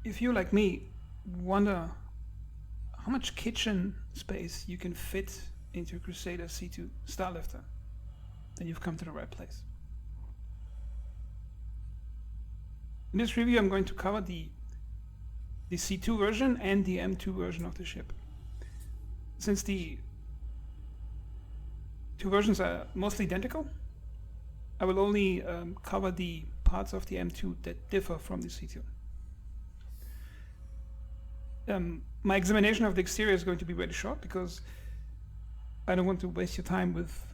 if you, like me, wonder how much kitchen space you can fit into a Crusader C2 Starlifter, then you've come to the right place. In this review, I'm going to cover the C2 version and the M2 version of the ship. Since the two versions are mostly identical, I will only cover the parts of the M2 that differ from the C2. My examination of the exterior is going to be really short because I don't want to waste your time with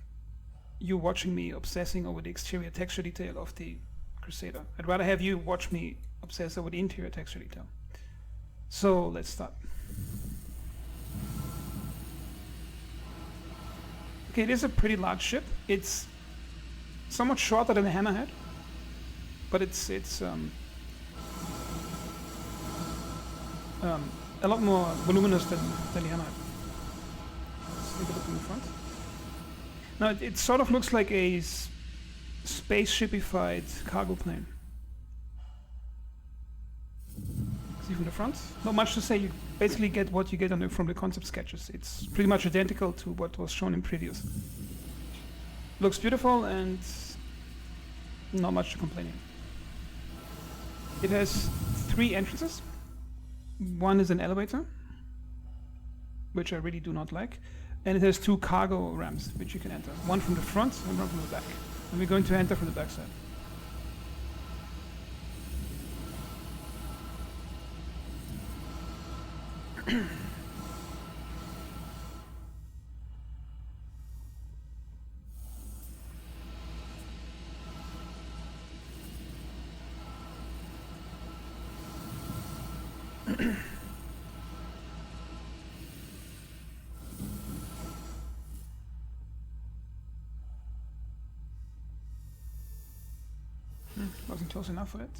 you watching me obsessing over the exterior texture detail of the Crusader. I'd rather have you watch me obsess over the interior texture detail. So let's start. Okay, it is a pretty large ship. It's somewhat shorter than the Hammerhead, but it's a lot more voluminous than the Hammerhead. Let's take a look in the front. Now it sort of looks like a spaceshipified cargo plane. See from the front, not much to say. You basically get what you get from the concept sketches. It's pretty much identical to what was shown in previews. Looks beautiful and not much to complain in. It has 3 entrances. One is an elevator, which I really do not like, and it has 2 cargo ramps which you can enter. One from the front and one from the back. And we're going to enter from the back side. Wasn't close enough for it.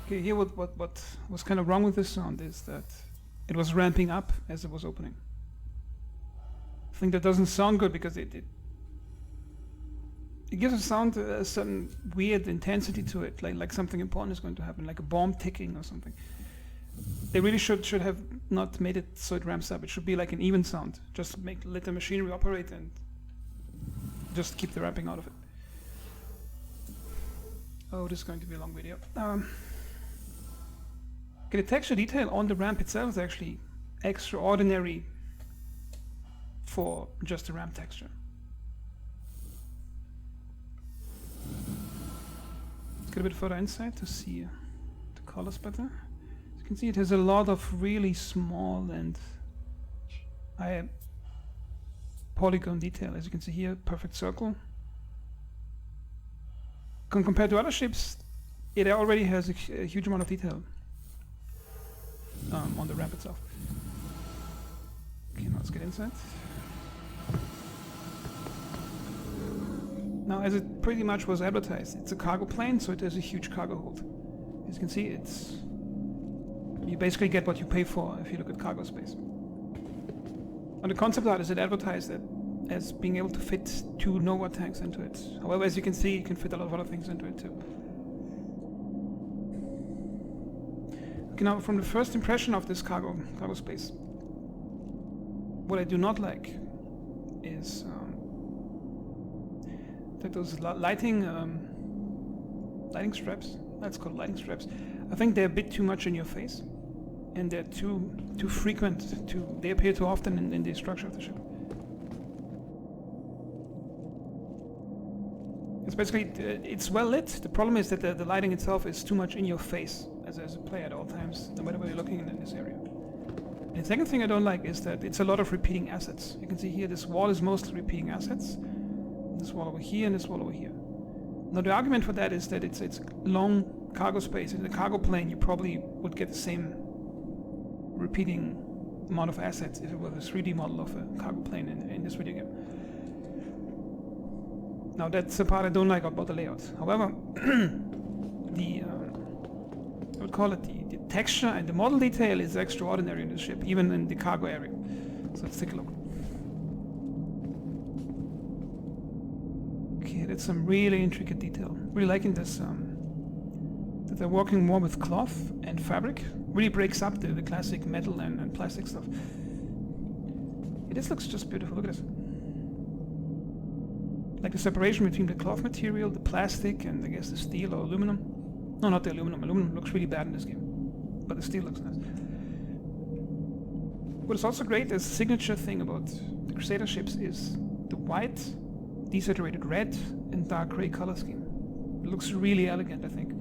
Okay, here what was kind of wrong with this sound is that it was ramping up as it was opening. I think that doesn't sound good because it gives a sound a certain weird intensity to it, like something important is going to happen, like a bomb ticking or something. They really should have not made it so it ramps up. It should be like an even sound. Just let the machinery operate and just keep the ramping out of it. Oh, this is going to be a long video. Okay, the texture detail on the ramp itself is actually extraordinary for just a ramp texture. Let's get a bit further inside to see the colors better. As you can see, it has a lot of really small and high polygon detail. As you can see here, perfect circle. Compared to other ships, it already has a huge amount of detail on the ramp itself. Okay, now let's get inside. Now, as it pretty much was advertised, it's a cargo plane, so it has a huge cargo hold. As you can see, you basically get what you pay for if you look at cargo space. On the concept art, is it advertised as being able to fit 2 Nova tanks into it. However, as you can see, you can fit a lot of other things into it too. Okay, now from the first impression of this cargo space, what I do not like is that those lighting straps, that's called lighting straps, I think they're a bit too much in your face, and they're too frequent. They appear too often in the structure of the ship. It's basically, it's well lit. The problem is that the lighting itself is too much in your face as a player at all times, no matter where you're looking in this area. And the second thing I don't like is that it's a lot of repeating assets. You can see here this wall is mostly repeating assets. This wall over here and this wall over here. Now the argument for that is that it's long cargo space. In the cargo plane you probably would get the same repeating amount of assets if it were a 3D model of a cargo plane in this video game. Now that's the part I don't like about the layout. However, the I would call it the texture and the model detail is extraordinary in this ship, even in the cargo area. So let's take a look. Okay, that's some really intricate detail. Really liking this, that they're working more with cloth and fabric. Really breaks up the classic metal and plastic stuff. Yeah, this looks just beautiful, look at this. Like the separation between the cloth material, the plastic, and I guess the steel or aluminum. No, not the aluminum. Aluminum looks really bad in this game. But the steel looks nice. What is also great as a signature thing about the Crusader ships is the white, desaturated red, and dark grey color scheme. It looks really elegant, I think.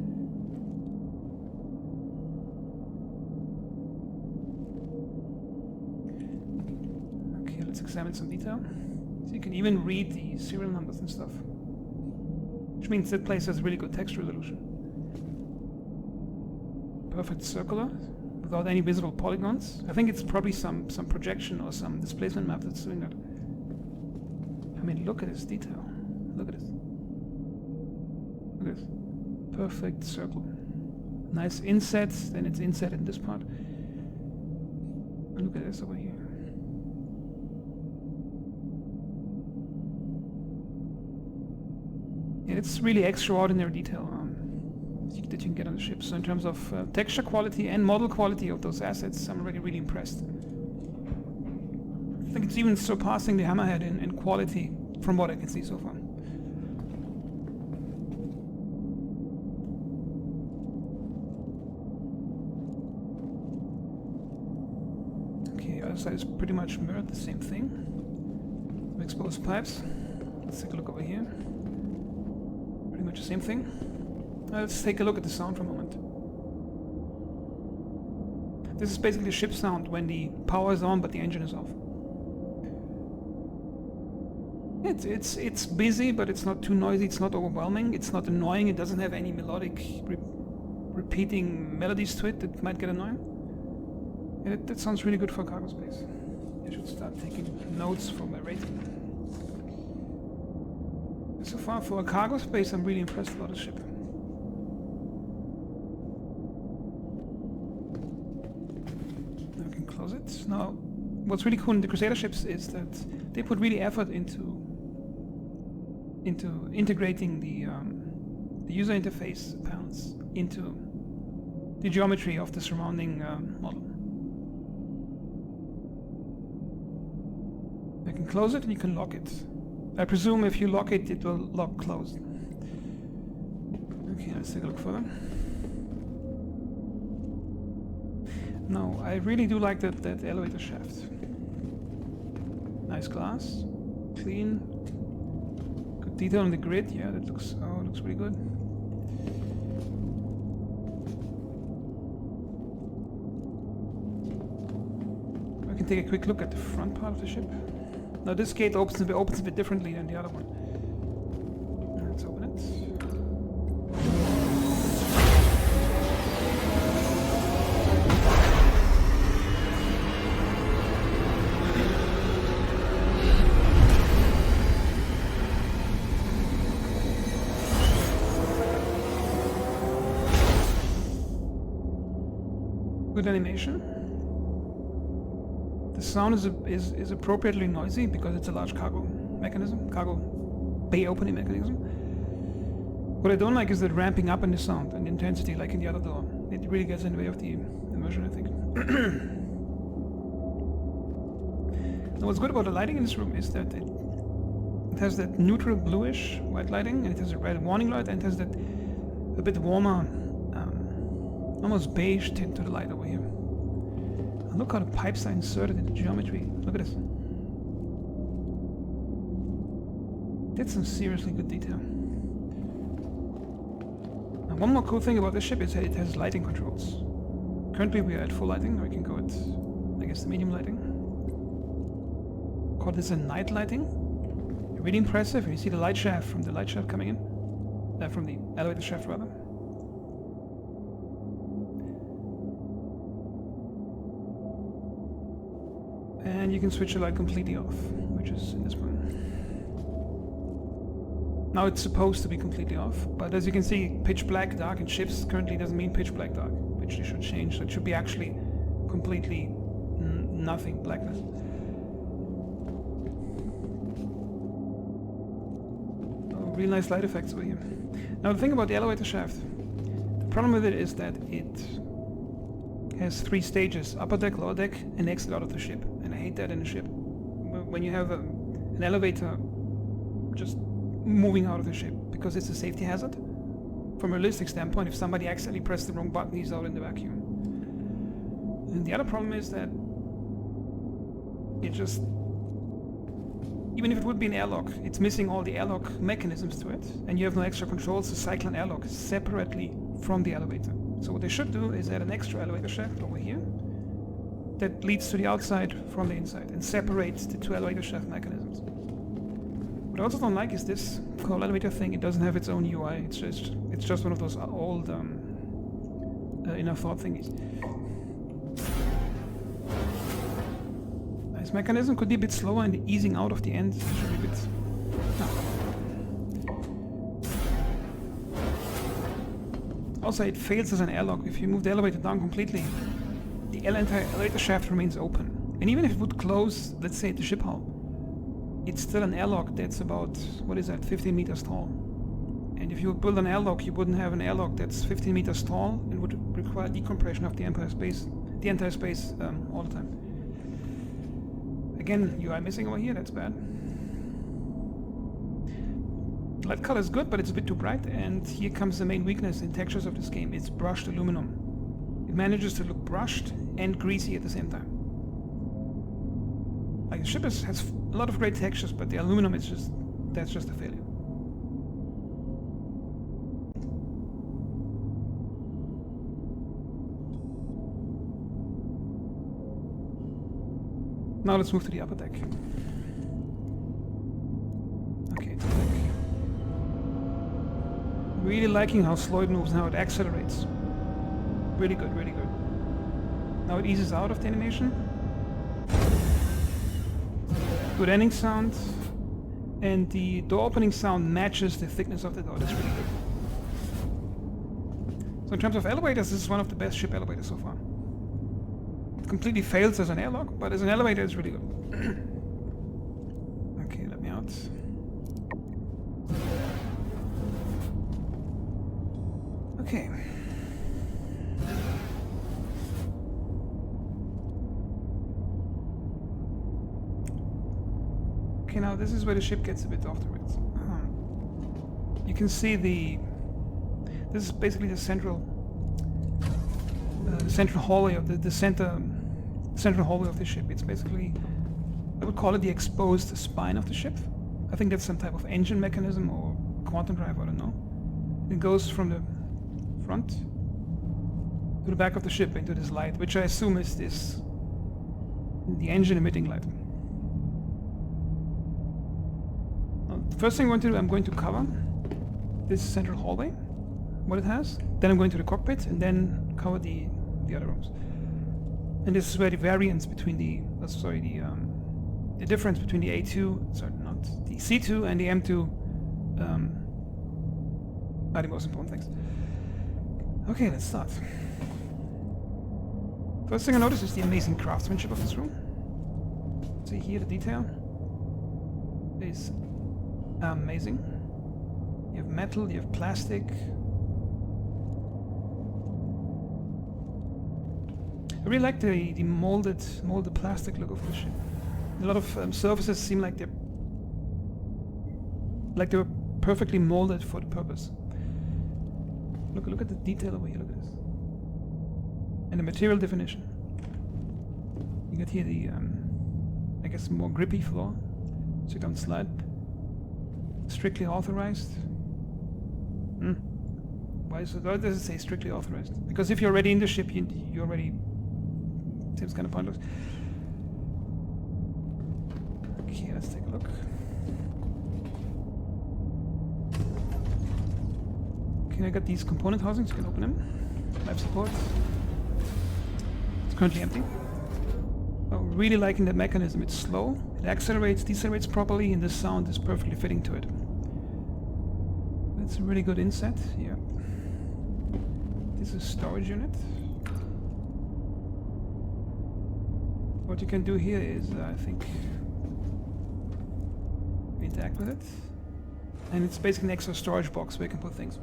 Okay, let's examine some detail. So you can even read the serial numbers and stuff. Which means that place has really good text resolution. Perfect circular, without any visible polygons. I think it's probably some projection or some displacement map that's doing that. I mean, look at this detail. Look at this. Look at this. Perfect circle. Nice inset, then it's inset in this part. And look at this over here. Yeah, it's really extraordinary detail that you can get on the ship. So in terms of texture quality and model quality of those assets, I'm already really impressed. I think it's even surpassing the Hammerhead in quality from what I can see so far. Okay, other side is pretty much mirrored, the same thing. Exposed pipes. Let's take a look over here. Pretty much the same thing. Let's take a look at the sound for a moment. This is basically the ship sound when the power is on but the engine is off. It's busy, but it's not too noisy, it's not overwhelming, it's not annoying, it doesn't have any melodic repeating melodies to it that might get annoying. And that sounds really good for cargo space. I should start taking notes for my rating. So far for a cargo space, I'm really impressed about the ship. Now I can close it. Now, what's really cool in the Crusader ships is that they put really effort into integrating the user interface panels into the geometry of the surrounding model. I can close it and you can lock it. I presume if you lock it, it will lock closed. Okay, let's take a look further. No, I really do like that elevator shaft. Nice glass, clean, good detail on the grid. Yeah, that looks really good. I can take a quick look at the front part of the ship. Now this gate opens a bit differently than the other one. Let's open it. Good animation. The sound is appropriately noisy because it's a large cargo bay opening mechanism. What I don't like is the ramping up in the sound and the intensity like in the other door. It really gets in the way of the immersion, I think. Now what's good about the lighting in this room is that it has that neutral bluish white lighting, and it has a red warning light, and it has that a bit warmer, almost beige tint to the light over here. And look how the pipes are inserted in the geometry. Look at this. That's some seriously good detail. Now one more cool thing about this ship is that it has lighting controls. Currently we are at full lighting, or we can go at, I guess, the medium lighting. Call this a night lighting. Really impressive. You see the light shaft from the light shaft coming in. From the elevator shaft rather. And you can switch the light completely off, which is in this one. Now it's supposed to be completely off, but as you can see, pitch black dark in ships currently doesn't mean pitch black dark, which they should change. So it should be actually completely nothing blackness. Oh, real nice light effects over here. Now the thing about the elevator shaft, the problem with it is that it has 3 stages: upper deck, lower deck, and exit out of the ship. And I hate that in a ship. When you have an elevator just moving out of the ship, because it's a safety hazard. From a realistic standpoint, if somebody accidentally pressed the wrong button, he's out in the vacuum. And the other problem is that it just, even if it would be an airlock, it's missing all the airlock mechanisms to it, and you have no extra controls to cycle an airlock separately from the elevator. So what they should do is add an extra elevator shaft over here that leads to the outside from the inside and separates the 2 elevator shaft mechanisms. What I also don't like is this whole elevator thing. It doesn't have its own UI. It's just one of those old inner thought thingies. This mechanism could be a bit slower, and the easing out of the end should be a bit. Also, it fails as an airlock. If you move the elevator down completely, the entire elevator shaft remains open. And even if it would close, let's say, at the ship hull, it's still an airlock that's about, 15 meters tall. And if you would build an airlock, you wouldn't have an airlock that's 15 meters tall and would require decompression of the entire space all the time. Again, UI missing over here, that's bad. The light color is good, but it's a bit too bright, and here comes the main weakness in textures of this game. It's brushed aluminum. It manages to look brushed and greasy at the same time. Like, the ship has a lot of great textures, but the aluminum is that's just a failure. Now let's move to the upper deck. Okay, top deck. Really liking how slow it moves, and how it accelerates. Really good, really good. Now it eases out of the animation. Good ending sound, and the door opening sound matches the thickness of the door. That's really good. So in terms of elevators, this is one of the best ship elevators so far. It completely fails as an airlock, but as an elevator it's really good. Okay, let me out. Okay. Okay, now this is where the ship gets a bit off the rails. You can see this is basically the central hallway of the central hallway of the ship. It's basically, I would call it the exposed spine of the ship. I think that's some type of engine mechanism or quantum drive, I don't know. It goes from the front to the back of the ship into this light, which I assume is the engine emitting light. First thing I'm going to cover this central hallway, what it has. Then I'm going to the cockpit, and then cover the other rooms. And this is where the variance between the difference between the the C2 and the M2 are the most important things. Okay, let's start. First thing I notice is the amazing craftsmanship of this room. See here, the detail is amazing. You have metal, you have plastic. I really like the molded plastic look of the ship. A lot of surfaces seem like they were perfectly molded for the purpose. Look at the detail over here. Look at this, and the material definition. You got here the I guess more grippy floor, so you don't slide. Strictly authorized. Why does it say strictly authorized? Because if you're already in the ship, you already seems kind of pointless. Okay, let's take a look. Okay, I got these component housings. You can open them. Life support. It's currently empty. I'm really liking that mechanism. It's slow. It accelerates, decelerates properly, and the sound is perfectly fitting to it. It's a really good inset. Yeah. This is storage unit. What you can do here is, I think, interact with it. And it's basically an extra storage box where you can put things.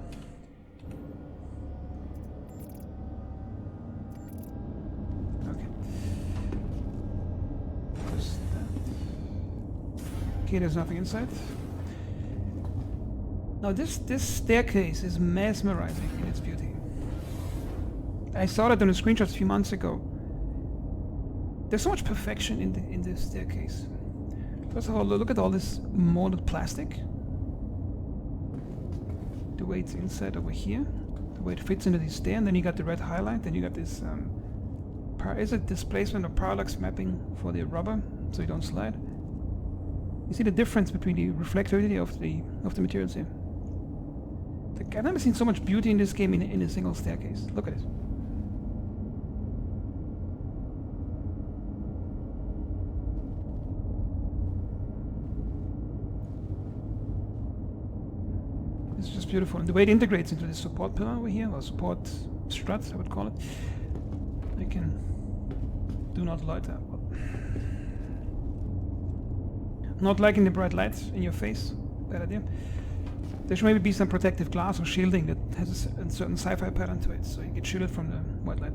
Okay. Just that. Okay, there's nothing inside. Now this staircase is mesmerizing in its beauty. I saw that on the screenshots a few months ago. There's so much perfection in this staircase. First of all, look at all this molded plastic. The way it's inside over here, the way it fits into this there, and then you got the red highlight, then you got this is it displacement or parallax mapping for the rubber, so you don't slide. You see the difference between the reflectivity of the materials here. Like, I've never seen so much beauty in this game in a single staircase. Look at it. It's just beautiful. And the way it integrates into this support pillar over here, or support strut, I would call it. I can do not loiter. Not liking the bright lights in your face. Bad idea. There should maybe be some protective glass or shielding that has a certain sci-fi pattern to it, so you get shielded from the white light.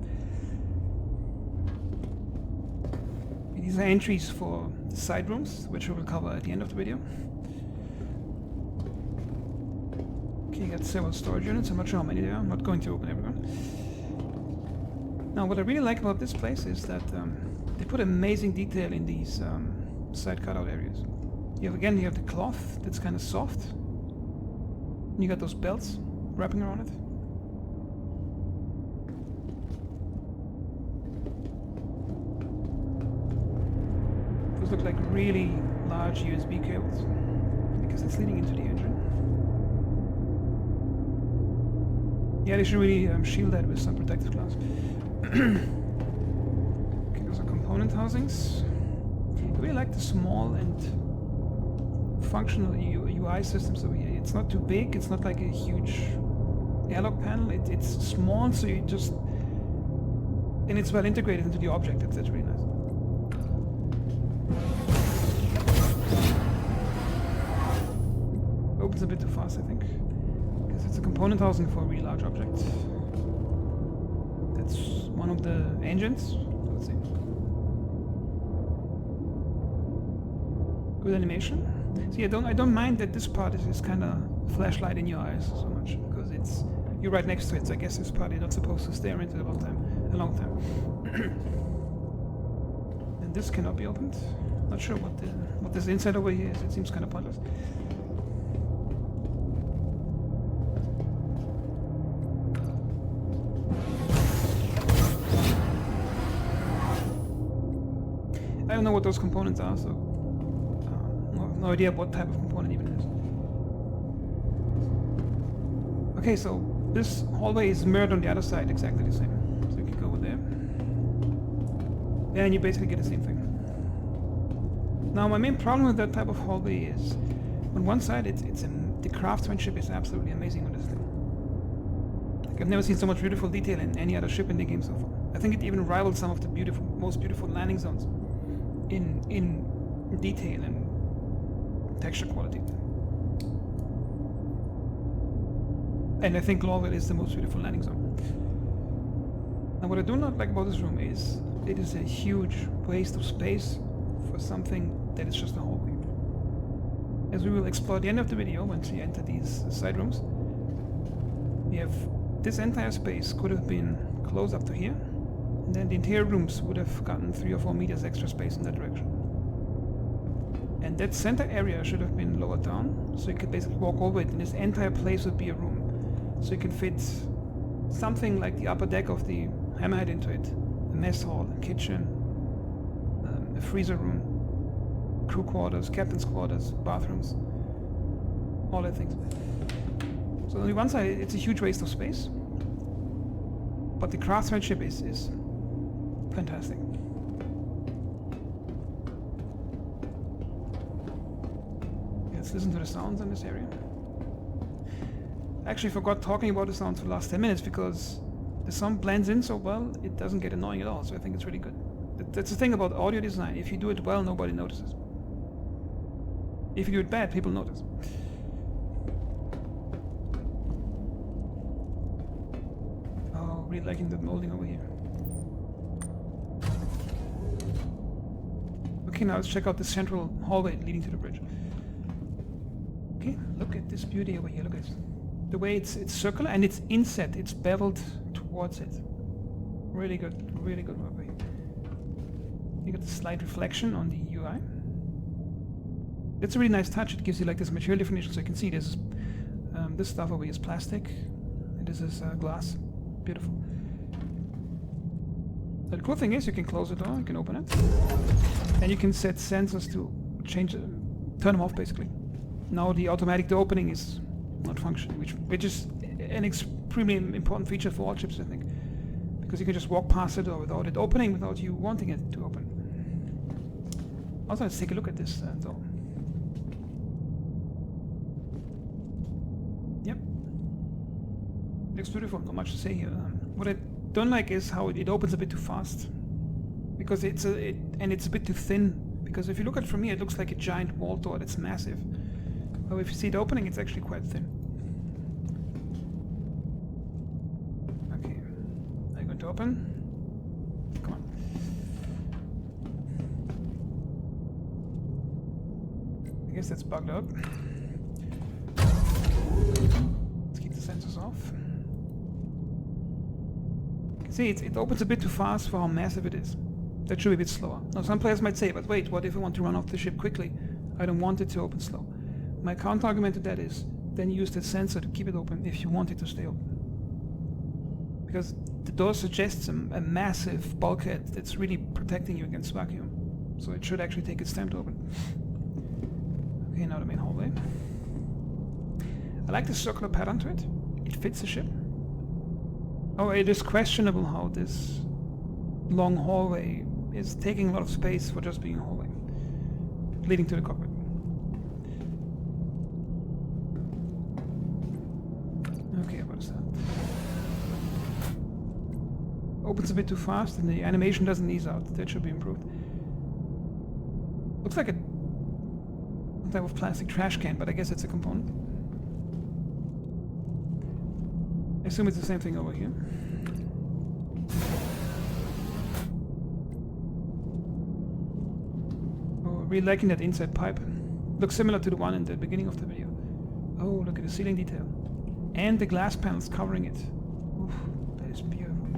These are entries for the side rooms, which we will cover at the end of the video. Okay, you got several storage units. I'm not sure how many there are. I'm not going to open everyone. Now, what I really like about this place is that they put amazing detail in these side cutout areas. You have the cloth that's kind of soft. And you got those belts wrapping around it. Those look like really large USB cables because it's leading into the engine. Yeah, they should really shield that with some protective glass. Okay, those are component housings. I really like the small and functional UI systems over here. It's not too big, it's not like a huge airlock panel. It's small, so you just... and it's well integrated into the object. That's really nice. Opens a bit too fast, I think. Because it's a component housing for a really large object. That's one of the engines. Let's see. Good animation. See, I don't mind that this part is kind of flashlight in your eyes so much, because you're right next to it, so I guess this part you're not supposed to stare into a long time. And this cannot be opened. Not sure what this inside over here is. It seems kind of pointless. I don't know what those components are, so no idea what type of component even it is. Okay, so this hallway is mirrored on the other side, exactly the same. So you can go over there. And you basically get the same thing. Now, my main problem with that type of hallway is, on one side, the craftsmanship is absolutely amazing on this thing. Like, I've never seen so much beautiful detail in any other ship in the game so far. I think it even rivals some of the most beautiful landing zones in detail and texture quality. And I think Lorville is the most beautiful landing zone. Now, what I do not like about this room is it is a huge waste of space for something that is just a hallway. As we will explore at the end of the video, once we enter these side rooms, we have this entire space could have been closed up to here, and then the interior rooms would have gotten 3 or 4 meters extra space in that direction. And that center area should have been lowered down, so you could basically walk over it, and this entire place would be a room. So you can fit something like the upper deck of the Hammerhead into it. A mess hall, a kitchen, a freezer room, crew quarters, captain's quarters, bathrooms, all that things. So on the one side, it's a huge waste of space, but the craftsmanship is fantastic. Let's listen to the sounds in this area. Actually forgot talking about the sound for the last 10 minutes because the sound blends in so well, it doesn't get annoying at all, so I think it's really good. That's the thing about audio design. If you do it well, nobody notices. If you do it bad, people notice. Oh, really liking the molding over here. Okay, now let's check out the central hallway leading to the bridge. Okay, look at this beauty over here, look at this. The way it's circular and it's inset, it's beveled towards it. Really good work here. You got the slight reflection on the UI. It's a really nice touch. It gives you like this material definition, so you can see this stuff over here is plastic, and this is glass. Beautiful. The cool thing is you can close the door, you can open it, and you can set sensors to turn them off basically. Now the automatic door opening is not functioning, which is an extremely important feature for all chips, I think, because you can just walk past the door without it opening, without you wanting it to open. Also, let's take a look at this door. Yep, looks beautiful. Not much to say here. What I don't like is how it opens a bit too fast, because it's a bit too thin. Because if you look at it from here, it looks like a giant wall door that's massive. But if you see the opening, it's actually quite thin. Okay, are you going to open? Come on. I guess that's bugged up. Let's keep the sensors off. You can see it opens a bit too fast for how massive it is. That should be a bit slower. Now some players might say, but wait, what if I want to run off the ship quickly? I don't want it to open slow. My counter argument to that is, then use the sensor to keep it open if you want it to stay open. Because the door suggests a massive bulkhead that's really protecting you against vacuum. So it should actually take its time to open. Okay, now the main hallway. I like the circular pattern to it. It fits the ship. Oh, it is questionable how this long hallway is taking a lot of space for just being a hallway, leading to the cockpit. Okay, what is that? Opens a bit too fast and the animation doesn't ease out. That should be improved. Looks like a type of plastic trash can, but I guess it's a component. I assume it's the same thing over here. Oh, really liking that inside pipe. Looks similar to the one in the beginning of the video. Oh, look at the ceiling detail. And the glass panels covering it. Oof, that is beautiful.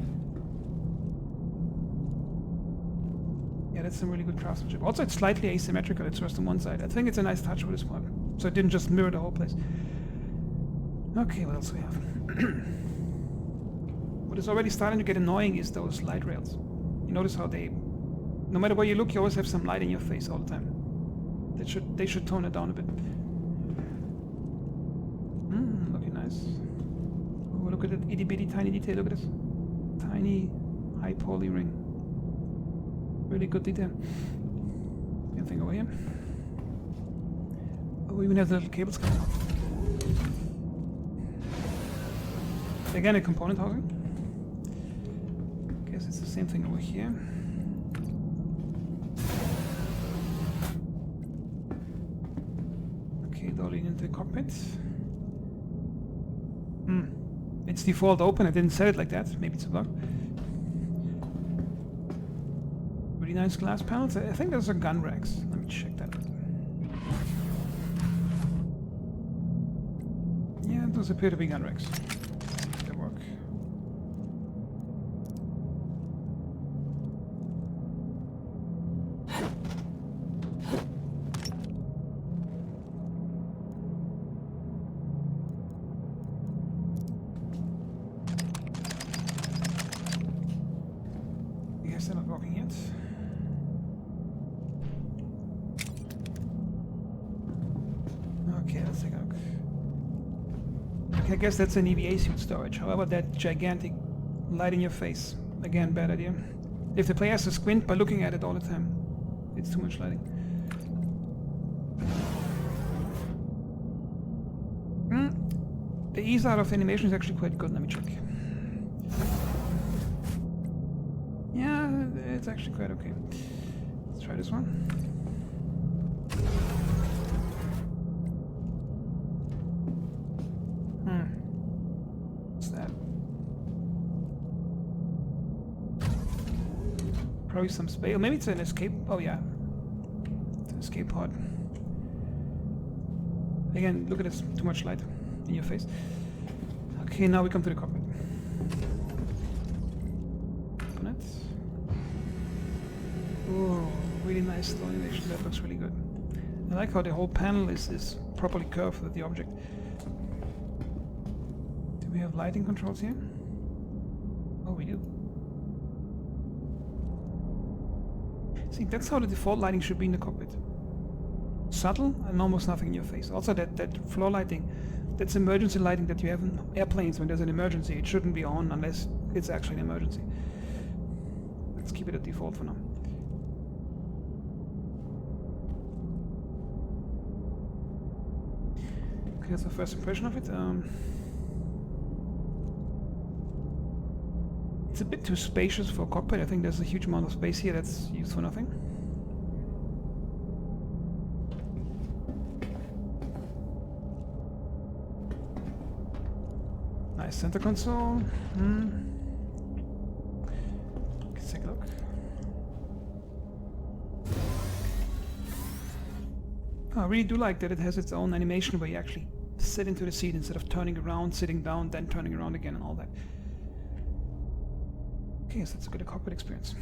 Yeah, that's some really good craftsmanship. Also, it's slightly asymmetrical. It's just on one side. I think it's a nice touch with this part. So it didn't just mirror the whole place. Okay, what else do we have? What is already starting to get annoying is those light rails. You notice how they, no matter where you look, you always have some light in your face all the time. They should tone it down a bit. Looking nice. Oh, look at that itty bitty tiny detail. Look at this tiny high poly ring. Really good detail. Anything over here? Oh, we even have the little cables coming out. Again, a component housing. Guess it's the same thing over here. Okay, door leading into the cockpit. It's default open. I didn't set it like that. Maybe it's a bug. Really nice glass panels. I think those are gun racks. Let me check that. Yeah, those appear to be gun racks. They work. I guess they're not working yet. Okay, let's take a look. Okay, I guess that's an EVA suit storage. However, that gigantic light in your face. Again, bad idea. If the player has to squint by looking at it all the time, it's too much lighting. The ease out of the animation is actually quite good. Let me check. Yeah, it's actually quite okay. Let's try this one. What's that? Probably some space. Maybe it's an escape. Oh yeah, it's an escape pod. Again, look at this. Too much light in your face. Okay, now we come to the cockpit. Open it. Oh, really nice slow animation. That looks really good. I like how the whole panel is properly curved with the object. Do we have lighting controls here? Oh, we do. See, that's how the default lighting should be in the cockpit. Subtle and almost nothing in your face. Also that floor lighting, that's emergency lighting that you have in airplanes when there's an emergency. It shouldn't be on unless it's actually an emergency. Let's keep it at default for now. Okay, that's the first impression of it. It's a bit too spacious for a cockpit. I think there's a huge amount of space here that's used for nothing. Nice center console. Let's take a look. Oh, I really do like that it has its own animation where you actually sit into the seat instead of turning around, sitting down, then turning around again and all that. Okay, so that's a good cockpit experience.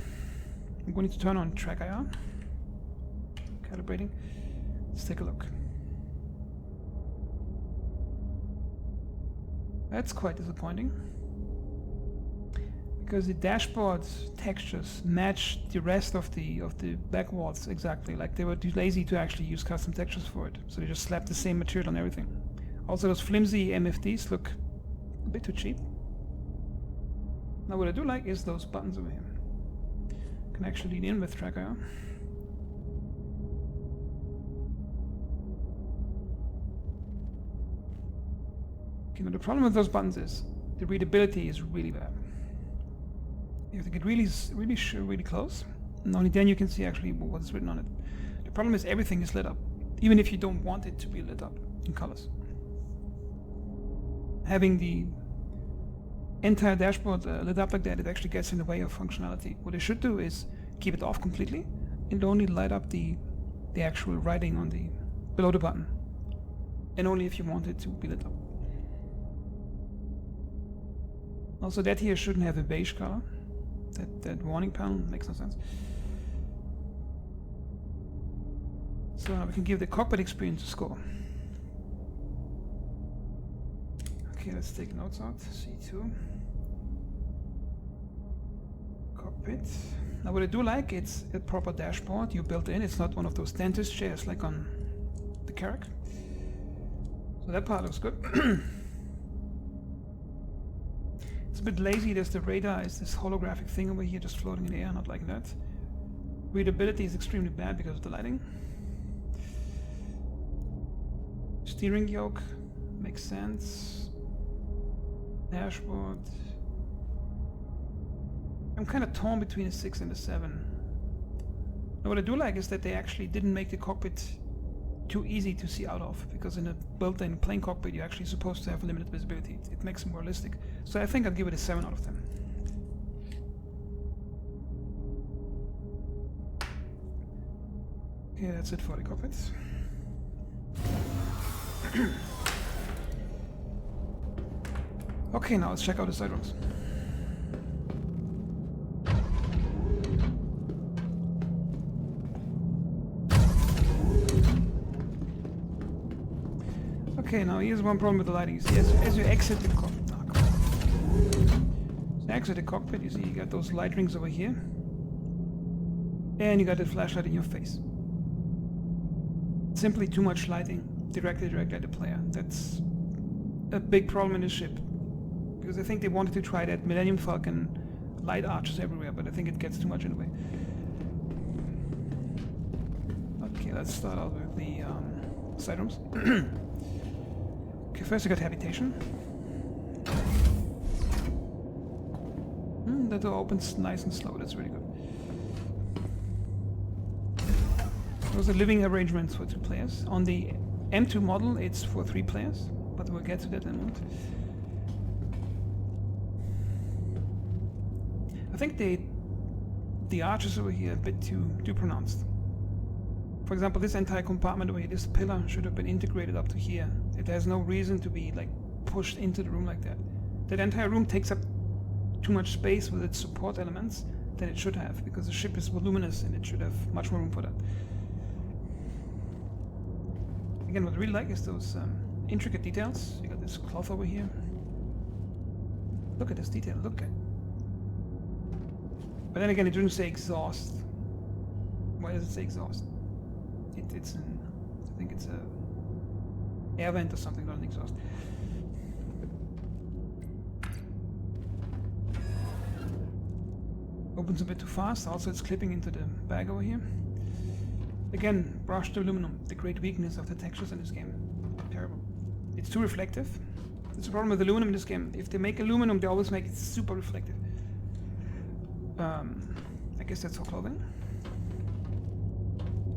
I'm going to turn on track IR. Calibrating. Let's take a look. That's quite disappointing. Because the dashboard textures match the rest of the back walls exactly. Like they were too lazy to actually use custom textures for it. So they just slapped the same material on everything. Also those flimsy MFDs look a bit too cheap. Now what I do like is those buttons over here. Can actually lean in with track IR. Okay, now the problem with those buttons is the readability is really bad. You have to get really close, and only then you can see actually what's written on it. The problem is everything is lit up, even if you don't want it to be lit up in colors. Having the entire dashboard lit up like that, it actually gets in the way of functionality. What it should do is keep it off completely and only light up the actual writing on the below the button, and only if you want it to be lit up. Also, that here shouldn't have a beige color. That warning panel makes no sense. So now we can give the cockpit experience a score. Okay, let's take notes out. C2. Cockpit. Now what I do like, it's a proper dashboard you built in. It's not one of those dentist chairs like on the Carrack. So that part looks good. It's a bit lazy. There's the radar, is this holographic thing over here just floating in the air, not like that. Readability is extremely bad because of the lighting. Steering yoke makes sense. Dashboard. I'm kind of torn between a 6 and a 7. Now what I do like is that they actually didn't make the cockpit too easy to see out of, because in a built-in plane cockpit you're actually supposed to have limited visibility. It makes it more realistic. So I think I'll give it a 7 out of 10. Okay, that's it for the cockpits. Okay, now let's check out the side rows. Okay, now here's one problem with the lighting. You see, as you exit the cockpit, exit the cockpit, you see you got those light rings over here, and you got the flashlight in your face. Simply too much lighting directly at the player. That's a big problem in the ship, because I think they wanted to try that Millennium Falcon light arches everywhere, but I think it gets too much in the way. Okay, let's start out with the side rooms. Okay, first I got Habitation. The door opens nice and slow, that's really good. Those are living arrangements for 2 players. On the M2 model, it's for 3 players, but we'll get to that in a moment. I think the arches over here are a bit too pronounced. For example, this entire compartment over here, this pillar should have been integrated up to here. It has no reason to be like pushed into the room like that. That entire room takes up too much space with its support elements than it should have, because the ship is voluminous and it should have much more room for that. Again, what I really like is those intricate details. You got this cloth over here. Look at this detail, look at. But then again, it doesn't say exhaust. Why does it say exhaust? It's an, I think it's a air vent or something, not an exhaust. Opens a bit too fast. Also, it's clipping into the bag over here. Again, brushed aluminum, the great weakness of the textures in this game. Terrible. It's too reflective. That's the problem with aluminum in this game. If they make aluminum, they always make it super reflective. I guess that's for clothing.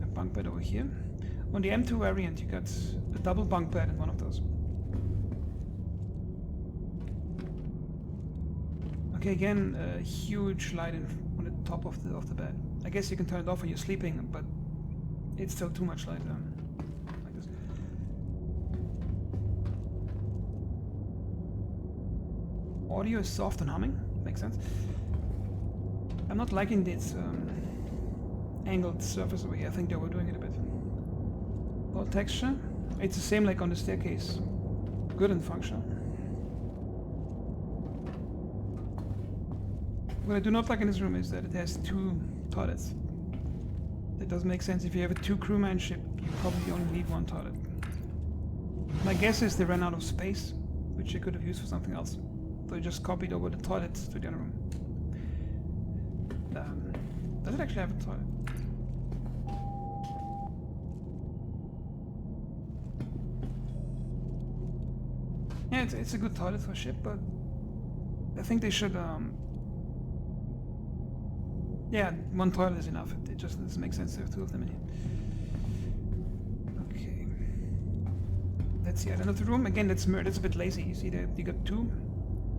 A bunk bed over here. On the M2 variant, you got a double bunk bed in one of those. Okay, again, a huge light on the top of the bed. I guess you can turn it off when you're sleeping, but it's still too much light like this. Audio is soft and humming, makes sense. I'm not liking this angled surface over here. I think they were doing it a bit. Well, texture, it's the same like on the staircase. Good and functional. What I do not like in this room is that it has 2 toilets. That doesn't make sense. If you have a 2-crewman ship, you probably only need 1 toilet. My guess is they ran out of space, which they could have used for something else. So they just copied over the toilets to the other room. Does it actually have a toilet? Yeah, it's a good toilet for a ship, but I think they should yeah, 1 toilet is enough. It just doesn't make sense to have 2 of them in here. Okay. That's the end of the room. Again, that's a bit lazy. You see that you got 2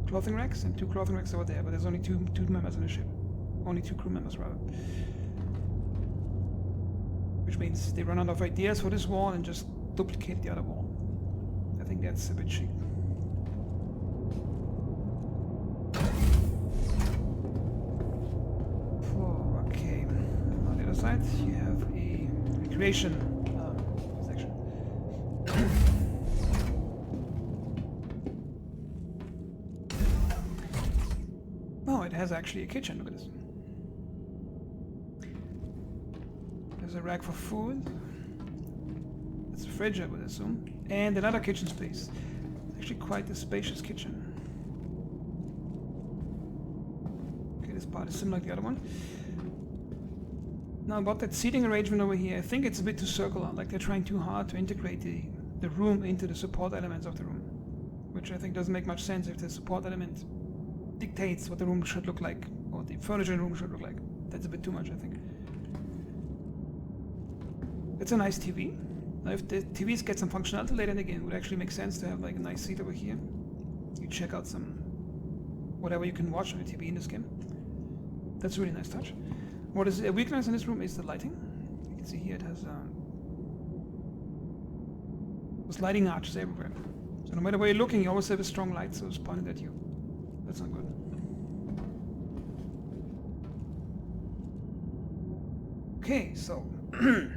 clothing racks and 2 clothing racks over there, but there's only two members on the ship. Only 2 crew members, rather. Which means they run out of ideas for this wall and just duplicate the other wall. I think that's a bit cheap. Okay, on the other side you have a recreation section. Oh, it has actually a kitchen, look at this. There's a rack for food. It's a fridge, I would assume. And another kitchen space. It's actually quite a spacious kitchen. Okay, this part is similar to the other one. Now about that seating arrangement over here, I think it's a bit too circular, like they're trying too hard to integrate the room into the support elements of the room. Which I think doesn't make much sense if the support element dictates what the room should look like, or the furniture in the room should look like. That's a bit too much, I think. It's a nice TV. Now if the TVs get some functionality later in the game, it would actually make sense to have like a nice seat over here. You check out some whatever you can watch on the TV in this game. That's a really nice touch. What is a weakness in this room is the lighting. You can see here it has those lighting arches everywhere. So no matter where you're looking, you always have a strong light source pointed at you. That's not good. Okay, so I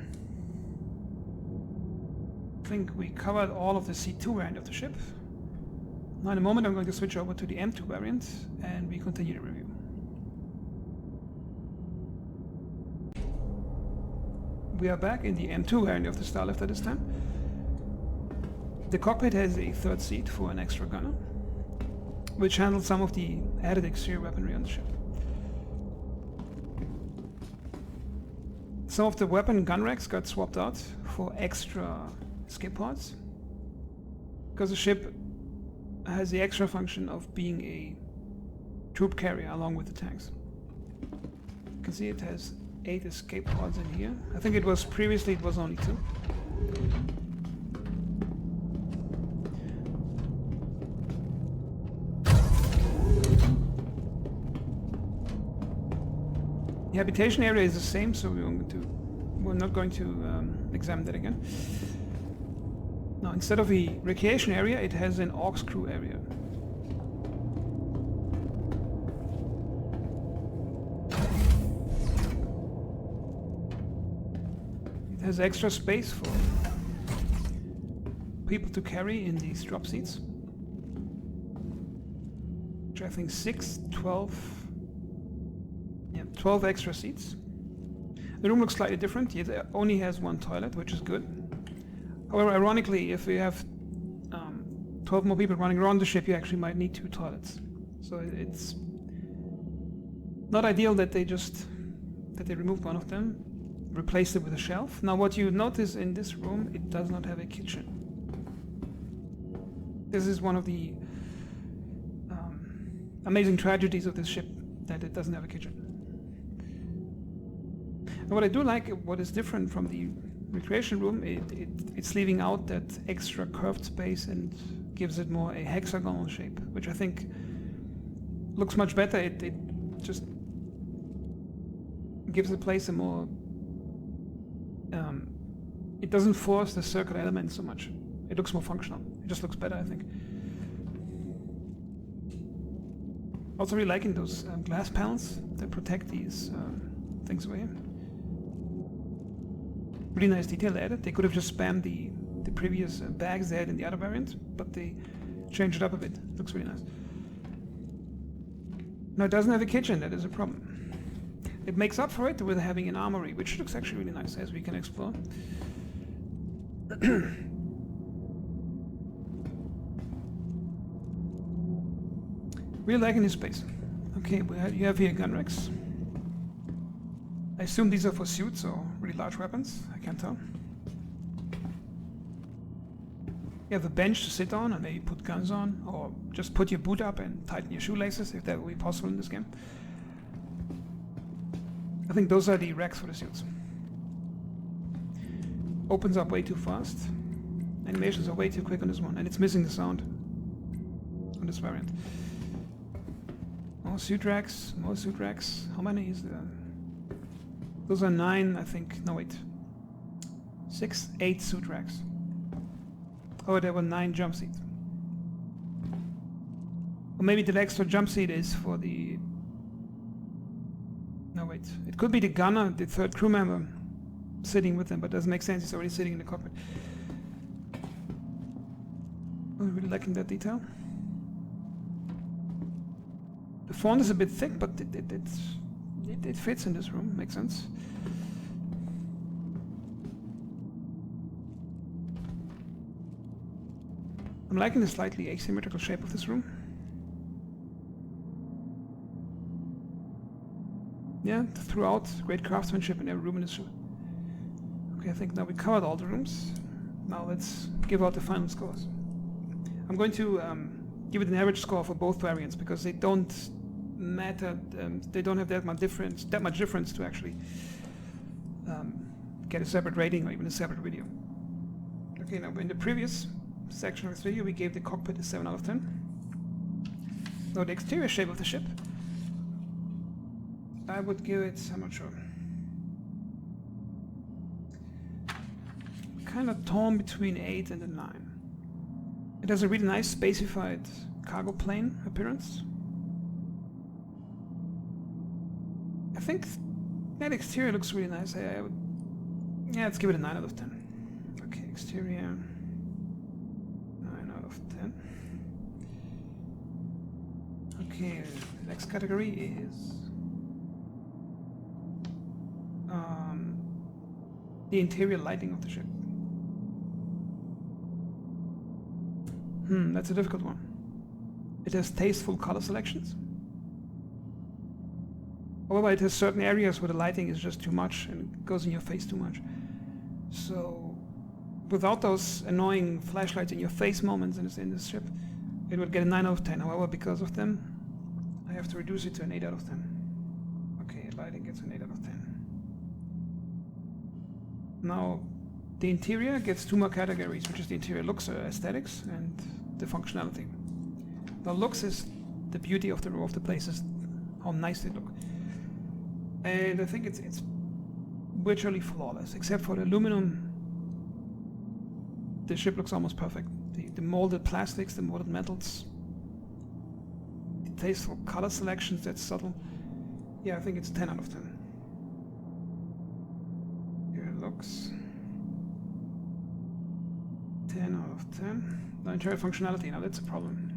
think we covered all of the C2 variant of the ship. Now in a moment I'm going to switch over to the M2 variant and we continue the review. We are back in the M2 variant of the Starlifter this time. The cockpit has a 3rd seat for an extra gunner, which handles some of the added exterior weaponry on the ship. Some of the weapon gun racks got swapped out for extra skip pods. because the ship has the extra function of being a troop carrier along with the tanks. You can see it has 8 escape pods in here. I think it was previously it was only 2. The habitation area is the same, so we're not going to examine that again. Now, instead of a recreation area, it has an aux crew area. It has extra space for people to carry in these drop seats, which I think 12 extra seats. The room looks slightly different. It only has 1 toilet, which is good. However, ironically, if you have 12 more people running around the ship, you actually might need 2 toilets. So it's not ideal that they removed one of them, replaced it with a shelf. Now, what you notice in this room, it does not have a kitchen. This is one of the amazing tragedies of this ship, that it doesn't have a kitchen. And what I do like, what is different from the recreation room, it's leaving out that extra curved space and gives it more a hexagonal shape, which I think looks much better. It just gives the place a more... it doesn't force the circular element so much. It looks more functional. It just looks better, I think. Also really liking those glass panels that protect these things away. Really nice detail added. They could have just spammed the previous bags they had in the other variant, but they changed it up a bit. Looks really nice. Now, it doesn't have a kitchen. That is a problem. It makes up for it with having an armory, which looks actually really nice, as we can explore. Really liking this space. Okay, you have here gun racks. I assume these are for suits or really large weapons. I can't tell. You have a bench to sit on and maybe put guns on, or just put your boot up and tighten your shoelaces, if that will be possible in this game. I think those are the racks for the suits. Opens up way too fast. Animations are way too quick on this one, and it's missing the sound on this variant. More suit racks, more suit racks. How many is there? Those are 9, I think. No, wait. 8 suit racks. Oh, there were 9 jump seats. Or maybe the extra jump seat is for the... No, wait. It could be the gunner, the 3rd crew member, sitting with them, but it doesn't make sense. He's already sitting in the cockpit. I'm really liking that detail. The font is a bit thick, but it fits in this room. Makes sense. I'm liking the slightly asymmetrical shape of this room. Yeah, throughout, great craftsmanship in every room in this room. Okay, I think now we covered all the rooms. Now let's give out the final scores. I'm going to give it an average score for both variants because they don't matter. They don't have that much difference to actually get a separate rating or even a separate video. Okay, now in the previous section of this video, we gave the cockpit a 7 out of 10. Now the exterior shape of the ship, I would give it, I'm not sure, kind of torn between 8 and a 9. It has a really nice spacified cargo plane appearance. I think that exterior looks really nice. I would, yeah, let's give it a 9 out of 10. Okay, exterior 9 out of 10. Okay, the next category is the interior lighting of the ship. That's a difficult one. It has tasteful color selections. However, it has certain areas where the lighting is just too much and goes in your face too much. So without those annoying flashlights in your face moments in this ship, it would get a 9 out of 10. However, because of them, I have to reduce it to an 8 out of 10. Okay, lighting gets an 8 out of 10. Now, the interior gets 2 more categories, which is the interior looks, aesthetics, and the functionality. The looks is the beauty of the places, how nice they look. And I think it's virtually flawless, except for the aluminum. The ship looks almost perfect. The molded plastics, the molded metals, the tasteful color selections, that's subtle. Yeah, I think it's 10 out of 10. Here it looks. 10 out of 10. The interior functionality, now that's a problem.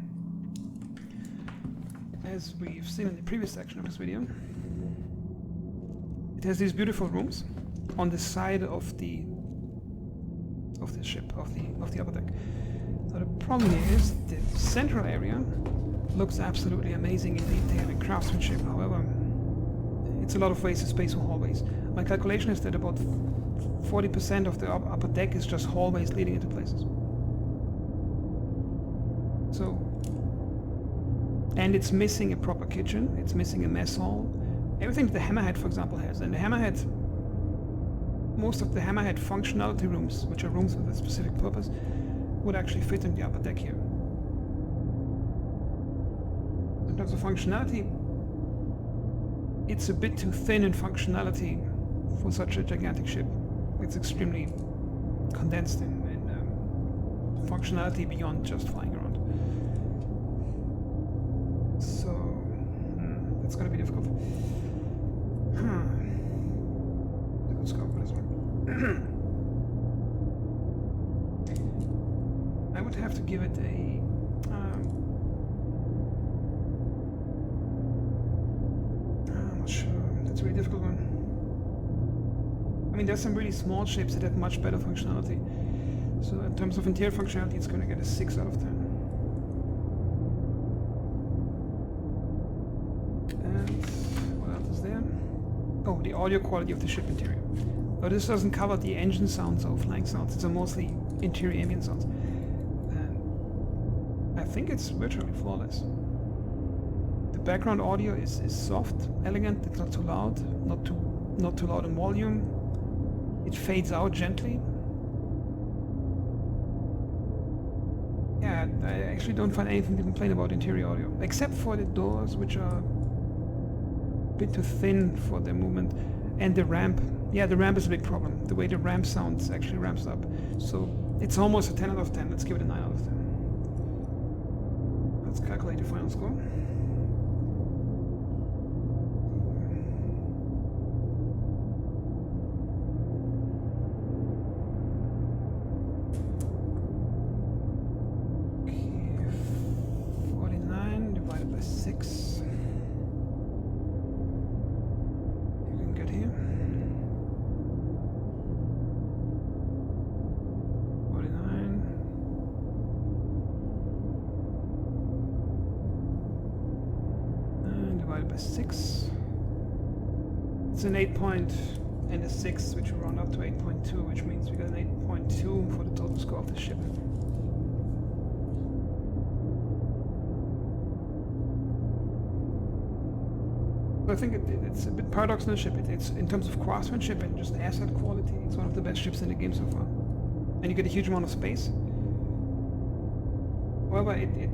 As we've seen in the previous section of this video, it has these beautiful rooms on the side of the ship, of the upper deck. So the problem here is the central area looks absolutely amazing in detail and craftsmanship. However, it's a lot of wasted space for hallways. My calculation is that about 40% of the upper deck is just hallways leading into places. So, and it's missing a proper kitchen, it's missing a mess hall. Everything that the Hammerhead, for example, has. And the Hammerhead, most of the Hammerhead functionality rooms, which are rooms with a specific purpose, would actually fit in the upper deck here. In terms of functionality, it's a bit too thin in functionality for such a gigantic ship. It's extremely condensed in functionality beyond just flying around. So, that's gonna be difficult. Let's go for this one. I would have to give it a I'm not sure. That's a really difficult one. I mean, there's some really small ships that have much better functionality. So in terms of interior functionality, it's going to get a 6 out of 10. And what else is there? Oh, the audio quality of the ship interior. But this doesn't cover the engine sounds or flying sounds. It's mostly interior ambient sounds. And I think it's virtually flawless. The background audio is soft, elegant. It's not too loud, not too loud in volume. It fades out gently. Yeah, I actually don't find anything to complain about interior audio, except for the doors, which are a bit too thin for their movement, and the ramp. Yeah, the ramp is a big problem. The way the ramp sounds actually ramps up. So it's almost a 10 out of 10. Let's give it a 9 out of 10. Let's calculate the final score. By 6. It's an 8 point and a 6, which will round up to 8.2, which means we got an 8.2 for the total score of the ship. I think it's a bit paradox in the ship. It's in terms of craftsmanship and just asset quality, it's one of the best ships in the game so far. And you get a huge amount of space. However, it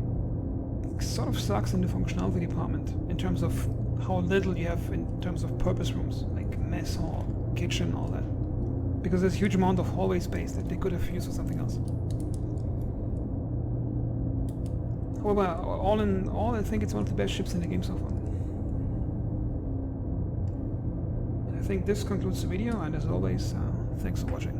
sort of sucks in the functionality department in terms of how little you have in terms of purpose rooms, like mess hall, kitchen, all that. Because there's a huge amount of hallway space that they could have used for something else. However, all in all, I think it's one of the best ships in the game so far. And I think this concludes the video, and as always, thanks for watching.